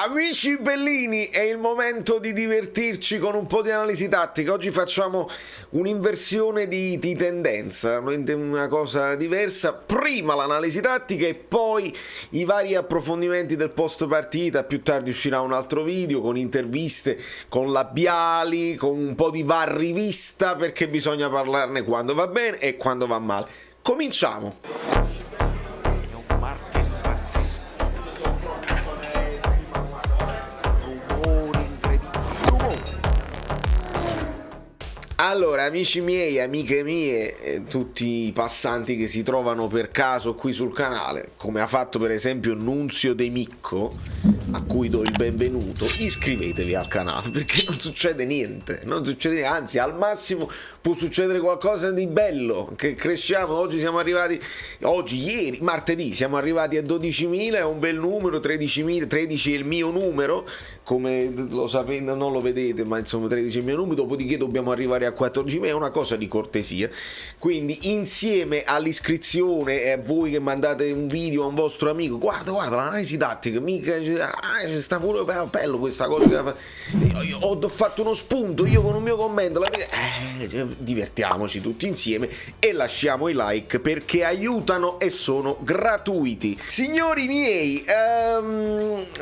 Amici bellini, è il momento di divertirci con un po' di analisi tattica. Oggi facciamo un'inversione di tendenza, una cosa diversa. Prima l'analisi tattica e poi i vari approfondimenti del post partita. Più tardi uscirà un altro video con interviste, con labiali, con un po' di VAR rivista, perché bisogna parlarne quando va bene e quando va male. Cominciamo! Allora, amici miei, amiche mie, tutti i passanti che si trovano per caso qui sul canale, come ha fatto per esempio Nunzio De Micco, a cui do il benvenuto, iscrivetevi al canale perché non succede niente, anzi al massimo può succedere qualcosa di bello, che cresciamo. Oggi siamo arrivati, ieri, martedì, siamo arrivati a 12.000, è un bel numero. 13.000, 13 è il mio numero, come lo sapete, non lo vedete, ma insomma 13 è il mio numero, dopodiché dobbiamo arrivare a 14.000, è una cosa di cortesia. Quindi insieme all'iscrizione e a voi che mandate un video a un vostro amico, guarda l'analisi tattica, mica ci sta pure bello questa cosa io ho fatto uno spunto, io con un mio commento, divertiamoci tutti insieme e lasciamo i like perché aiutano e sono gratuiti. Signori miei,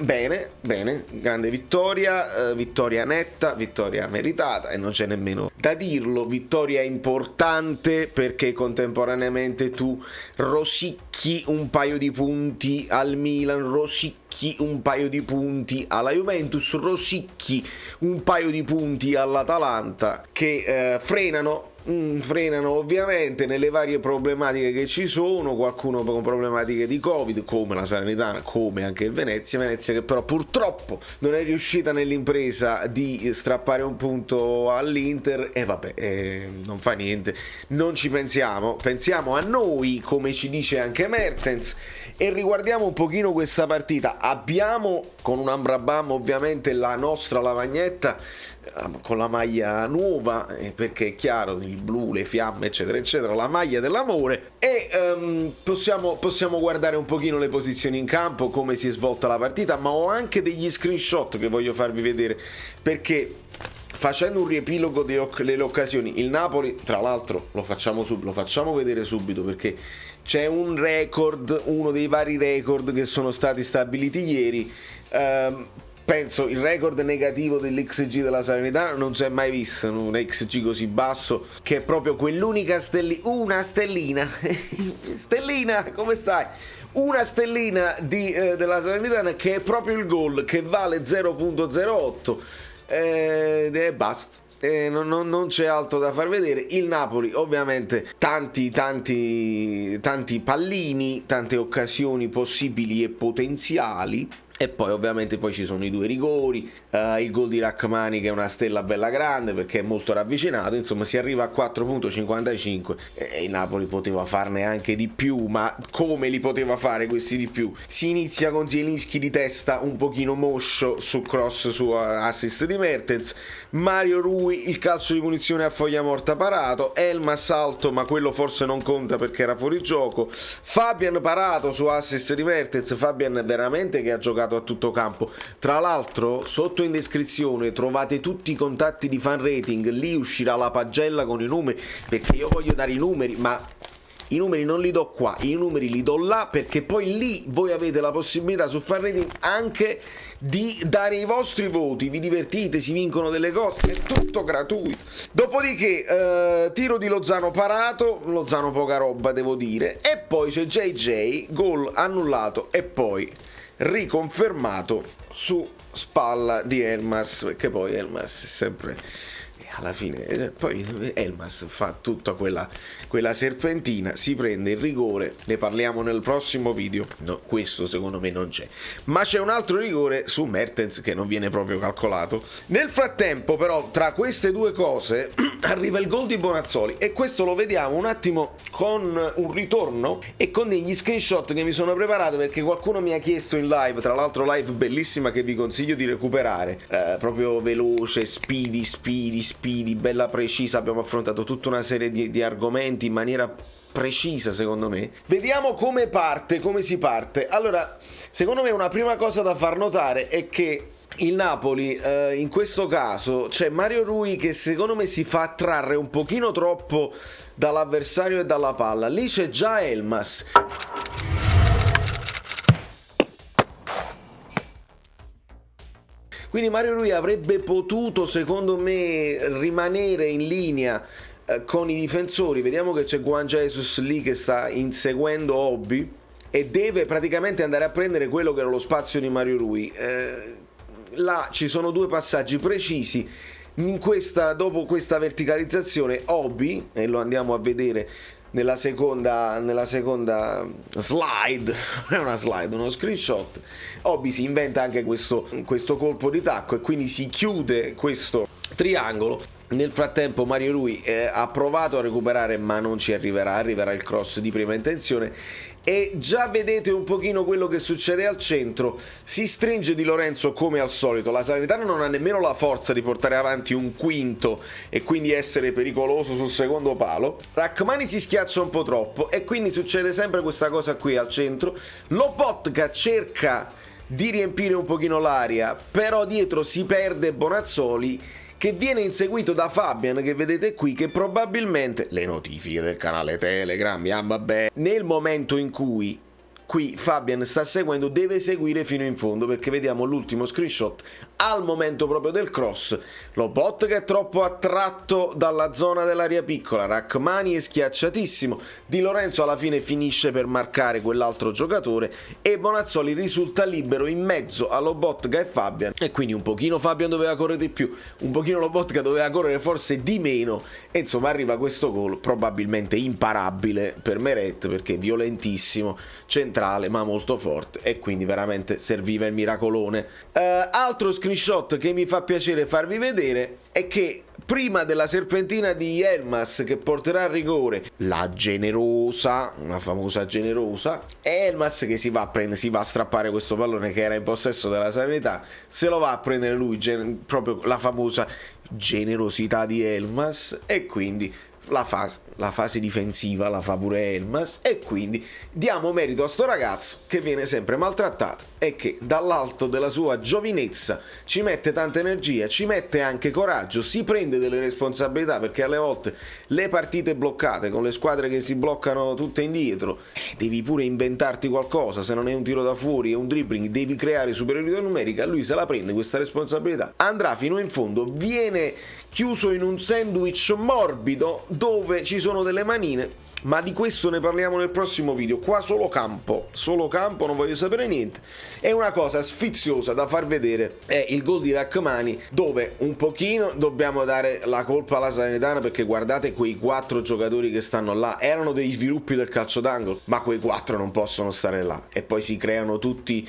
bene, grande vittoria, vittoria netta, vittoria meritata e non c'è nemmeno da dirlo, vittoria importante perché contemporaneamente tu rosicchi un paio di punti al Milan, rosicchi un paio di punti alla Juventus, rosicchi un paio di punti all'Atalanta che frenano ovviamente nelle varie problematiche che ci sono, qualcuno con problematiche di Covid come la Salernitana, come anche il Venezia che però purtroppo non è riuscita nell'impresa di strappare un punto all'Inter e vabbè, non fa niente, non ci pensiamo a noi, come ci dice anche Mertens, e riguardiamo un pochino questa partita. Abbiamo con un Ambrabam ovviamente la nostra lavagnetta con la maglia nuova, perché è chiaro, il blu, le fiamme eccetera eccetera, la maglia dell'amore, e possiamo guardare un pochino le posizioni in campo, come si è svolta la partita, ma ho anche degli screenshot che voglio farvi vedere, perché facendo un riepilogo delle occasioni, il Napoli, tra l'altro lo facciamo vedere subito, perché c'è un record, uno dei vari record che sono stati stabiliti ieri. Penso il record negativo dell'XG della Salernitana non si è mai visto, un XG così basso, che è proprio quell'unica una stellina stellina, come stai? Una stellina della Salernitana, che è proprio il gol, che vale 0.08 e basta. Non c'è altro da far vedere. Il Napoli ovviamente tanti pallini, tante occasioni possibili e potenziali, e poi ovviamente ci sono i due rigori, il gol di Rachmani che è una stella bella grande perché è molto ravvicinato, insomma si arriva a 4.55 e il Napoli poteva farne anche di più, ma come li poteva fare questi di più? Si inizia con Zielinski di testa un pochino moscio su cross, su assist di Mertens, Mario Rui il calcio di punizione a foglia morta parato, Elmas alto ma quello forse non conta perché era fuori gioco, Fabian parato su assist di Mertens, Fabian veramente che ha giocato a tutto campo. Tra l'altro sotto in descrizione trovate tutti i contatti di Fan Rating, lì uscirà la pagella con i numeri, perché io voglio dare i numeri, ma i numeri non li do qua, i numeri li do là, perché poi lì voi avete la possibilità su Fan Rating anche di dare i vostri voti, vi divertite, si vincono delle cose, è tutto gratuito. Dopodiché tiro di Lozano parato, Lozano poca roba devo dire, e poi c'è JJ, gol annullato e poi riconfermato su spalla di Elmas, perché poi Elmas è sempre alla fine, poi Elmas fa tutta quella serpentina, si prende il rigore, ne parliamo nel prossimo video. No, questo secondo me non c'è, ma c'è un altro rigore su Mertens che non viene proprio calcolato. Nel frattempo però tra queste due cose arriva il gol di Bonazzoli, e questo lo vediamo un attimo con un ritorno e con degli screenshot che mi sono preparato, perché qualcuno mi ha chiesto in live, tra l'altro live bellissima che vi consiglio di recuperare, proprio veloce, speedy, speedy, bella precisa, abbiamo affrontato tutta una serie di argomenti in maniera precisa, secondo me. Vediamo come si parte. Allora, secondo me una prima cosa da far notare è che il Napoli, in questo caso, c'è Mario Rui che secondo me si fa attrarre un pochino troppo dall'avversario e dalla palla. Lì c'è già Elmas. Quindi Mario Rui avrebbe potuto, secondo me, rimanere in linea con i difensori. Vediamo che c'è Juan Jesus lì che sta inseguendo Obi e deve praticamente andare a prendere quello che era lo spazio di Mario Rui. Là ci sono due passaggi precisi. Dopo questa verticalizzazione Obi, e lo andiamo a vedere nella seconda slide, non è una slide, uno screenshot, Obi si inventa anche questo colpo di tacco e quindi si chiude questo triangolo. Nel frattempo Mario Rui ha provato a recuperare ma non ci arriverà il cross di prima intenzione e già vedete un pochino quello che succede al centro. Si stringe Di Lorenzo come al solito, la Salernitana non ha nemmeno la forza di portare avanti un quinto e quindi essere pericoloso sul secondo palo. Rachmani si schiaccia un po' troppo e quindi succede sempre questa cosa qui al centro. Lobotka cerca di riempire un pochino l'aria, però dietro si perde Bonazzoli, che viene inseguito da Fabian, che vedete qui, che probabilmente le notifiche del canale Telegram, vabbè, nel momento in cui qui Fabian sta seguendo deve seguire fino in fondo, perché vediamo l'ultimo screenshot al momento proprio del cross. Lobotka è troppo attratto dalla zona dell'area piccola, Rachmani è schiacciatissimo, Di Lorenzo alla fine finisce per marcare quell'altro giocatore e Bonazzoli risulta libero in mezzo a Lobotka e Fabian, e quindi un pochino Fabian doveva correre di più, un pochino Lobotka doveva correre forse di meno e insomma arriva questo gol probabilmente imparabile per Meret, perché violentissimo, centrale ma molto forte, e quindi veramente serviva il miracolone. Altro screenshot che mi fa piacere farvi vedere è che prima della serpentina di Elmas che porterà al rigore la generosa, una famosa generosa, è Elmas che si va a strappare questo pallone che era in possesso della Salernitana, se lo va a prendere lui, proprio la famosa generosità di Elmas, e quindi la fase difensiva la fa pure Elmas, e quindi diamo merito a sto ragazzo che viene sempre maltrattato e che dall'alto della sua giovinezza ci mette tanta energia, ci mette anche coraggio, si prende delle responsabilità, perché alle volte le partite bloccate con le squadre che si bloccano tutte indietro, devi pure inventarti qualcosa, se non è un tiro da fuori è un dribbling, devi creare superiorità numerica. Lui se la prende questa responsabilità, andrà fino in fondo, viene chiuso in un sandwich morbido dove ci sono delle manine, ma di questo ne parliamo nel prossimo video. Qua solo campo, non voglio sapere niente. È una cosa sfiziosa da far vedere, è il gol di Rachmani, dove un pochino dobbiamo dare la colpa alla Salernitana, perché guardate quei 4 giocatori che stanno là, erano degli sviluppi del calcio d'angolo, ma quei 4 non possono stare là, e poi si creano tutti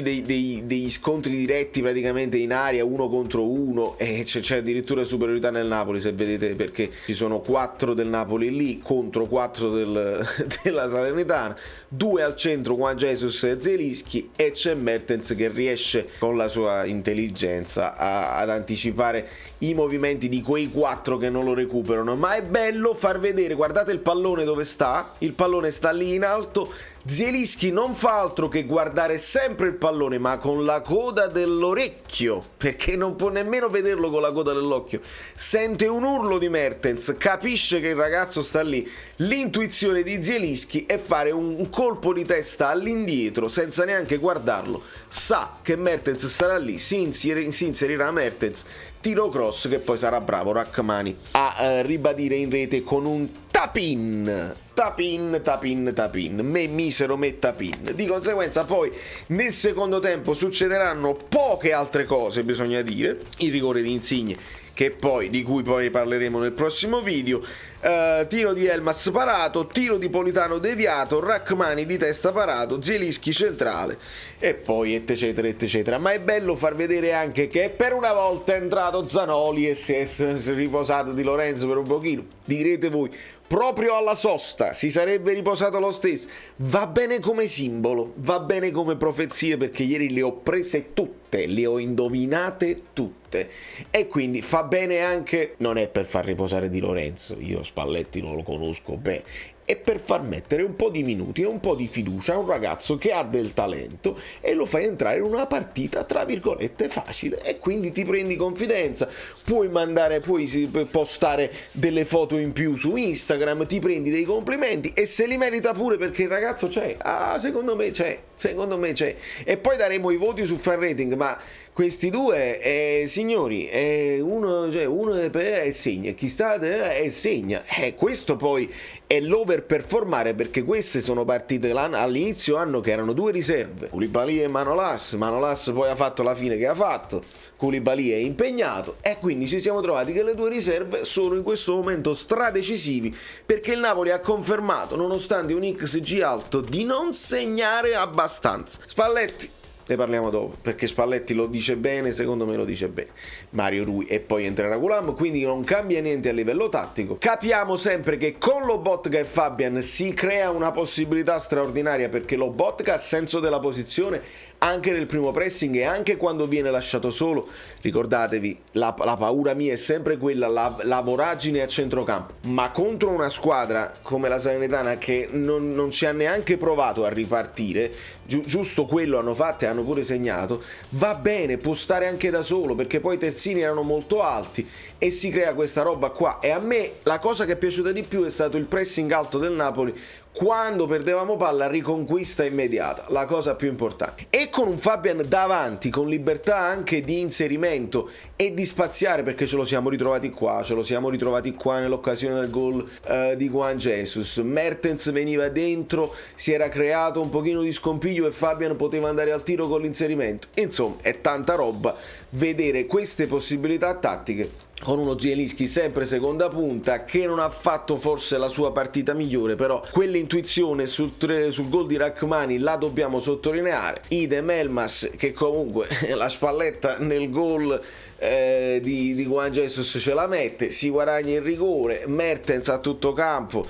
degli scontri diretti praticamente in aria, 1 contro 1, e c'è addirittura superiorità nel Napoli, se vedete, perché ci sono 4 del Napoli lì contro 4 della Salernitana, 2 al centro, Juan Jesus e Zielinski, e c'è Mertens che riesce con la sua intelligenza ad anticipare i movimenti di quei 4 che non lo recuperano. Ma è bello far vedere, guardate il pallone dove sta, il pallone sta lì in alto, Zielinski non fa altro che guardare sempre il pallone, ma con la coda dell'orecchio, perché non può nemmeno vederlo con la coda dell'occhio. Sente un urlo di Mertens, capisce che il ragazzo sta lì, l'intuizione di Zielinski è fare un colpo di testa all'indietro senza neanche guardarlo, sa che Mertens starà lì, si inserirà Mertens, tiro cross che poi sarà bravo Rachmani a ribadire in rete con un tapin, me misero me tapin. Di conseguenza poi nel secondo tempo succederanno poche altre cose, bisogna dire. Il rigore di Insigne, di cui poi parleremo nel prossimo video, tiro di Elmas parato, tiro di Politano deviato, Rachmani di testa parato, Zielinski centrale, e poi eccetera eccetera. Ma è bello far vedere anche che per una volta è entrato Zanoli e si è riposato Di Lorenzo per un pochino. Direte voi, proprio alla sosta, si sarebbe riposato lo stesso. Va bene come simbolo, va bene come profezie, perché ieri le ho prese tutte, le ho indovinate tutte. E quindi fa bene anche, non è per far riposare Di Lorenzo, io Spalletti non lo conosco bene, è per far mettere un po' di minuti e un po' di fiducia a un ragazzo che ha del talento e lo fai entrare in una partita tra virgolette facile, e quindi ti prendi confidenza, puoi postare delle foto in più su Instagram, ti prendi dei complimenti e se li merita pure, perché il ragazzo c'è. Secondo me c'è, e poi daremo i voti su fan rating, ma questi due, signori, uno e segna, chi sta e segna, questo poi è l'overperformare, perché queste sono partite all'inizio anno che erano due riserve, Koulibaly e Manolas poi ha fatto la fine che ha fatto, Koulibaly è impegnato, e quindi ci siamo trovati che le due riserve sono in questo momento stradecisivi, perché il Napoli ha confermato, nonostante un XG alto, di non segnare abbastanza. Spalletti, ne parliamo dopo, perché Spalletti lo dice bene, secondo me lo dice bene, Mario Rui, e poi entrerà Gulam, quindi non cambia niente a livello tattico. Capiamo sempre che con Lobotka e Fabian si crea una possibilità straordinaria, perché Lobotka ha senso della posizione anche nel primo pressing e anche quando viene lasciato solo. Ricordatevi, la paura mia è sempre quella, la voragine a centrocampo, ma contro una squadra come la Salernitana che non ci ha neanche provato a ripartire, giusto quello hanno fatto e hanno pure segnato, va bene, può stare anche da solo, perché poi i terzini erano molto alti e si crea questa roba qua. E a me la cosa che è piaciuta di più è stato il pressing alto del Napoli quando perdevamo palla, riconquista immediata, la cosa più importante. E con un Fabian davanti, con libertà anche di inserimento e di spaziare, perché ce lo siamo ritrovati qua nell'occasione del gol di Juan Jesus. Mertens veniva dentro, si era creato un pochino di scompiglio e Fabian poteva andare al tiro con l'inserimento. Insomma, è tanta roba vedere queste possibilità tattiche con uno Zielinski sempre seconda punta, che non ha fatto forse la sua partita migliore, però quell'intuizione sul gol di Rachmani la dobbiamo sottolineare. Idem Elmas, che comunque la spalletta nel gol di Juan Jesus ce la mette, si guadagna il rigore, Mertens a tutto campo,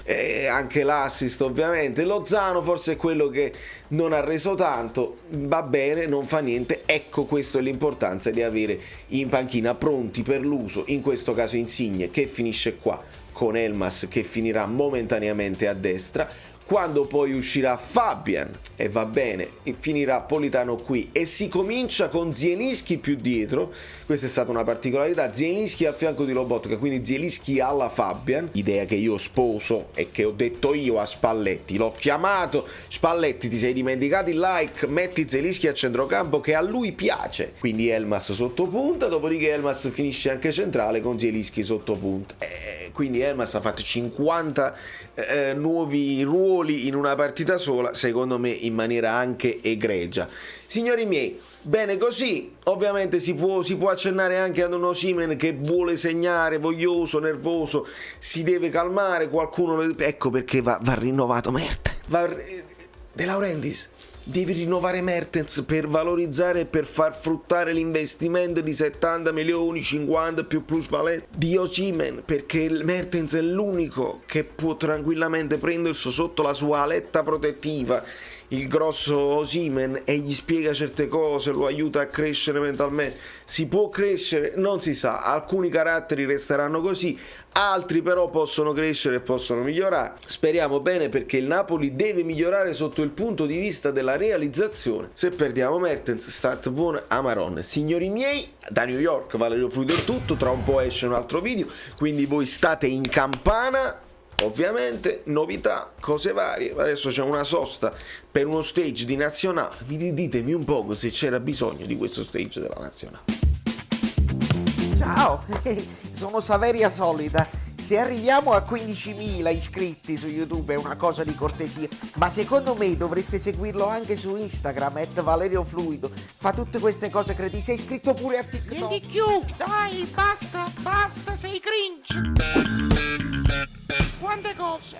anche l'assist ovviamente. Lozano forse è quello che non ha reso tanto, va bene, non fa niente. Ecco, questo è l'importanza di avere in panchina pronti per l'uso, in questo caso Insigne che finisce qua con Elmas che finirà momentaneamente a destra. Quando poi uscirà Fabian e va bene, finirà Politano qui e si comincia con Zielinski più dietro. Questa è stata una particolarità, Zielinski al fianco di Lobotka, quindi Zielinski alla Fabian, idea che io sposo e che ho detto io a Spalletti, l'ho chiamato: Spalletti, ti sei dimenticato il like, metti Zielinski a centrocampo che a lui piace, quindi Elmas sotto punta, dopodiché Elmas finisce anche centrale con Zielinski sotto punta, quindi Elmas ha fatto 50 nuovi ruoli in una partita sola, secondo me in maniera anche egregia. Signori miei, bene così. Ovviamente si può accennare anche ad un Osimhen che vuole segnare, voglioso, nervoso, si deve calmare, qualcuno ecco perché va rinnovato De Laurentiis. Devi rinnovare Mertens per valorizzare e per far fruttare l'investimento di 70 milioni, 50 più plusvalenza di Osimhen, perché Mertens è l'unico che può tranquillamente prendersi sotto la sua aletta protettiva il grosso Osimhen e gli spiega certe cose, lo aiuta a crescere mentalmente. Si può crescere? Non si sa, alcuni caratteri resteranno così, altri però possono crescere e possono migliorare. Speriamo bene, perché il Napoli deve migliorare sotto il punto di vista della realizzazione. Se perdiamo Mertens, state buone a Maronna. Signori miei, da New York Valerio Fluido è tutto, tra un po' esce un altro video, quindi voi state in campana. Ovviamente novità, cose varie. Adesso c'è una sosta per uno stage di nazionale. Ditemi un po' se c'era bisogno di questo stage della nazionale. Ciao, sono Saveria Solida. Se arriviamo a 15.000 iscritti su YouTube è una cosa di cortesia, ma secondo me dovreste seguirlo anche su Instagram, @ValerioFluido. Fa tutte queste cose cretine. Sei iscritto pure a TikTok. Di più, dai, basta, sei cringe. Quante cose.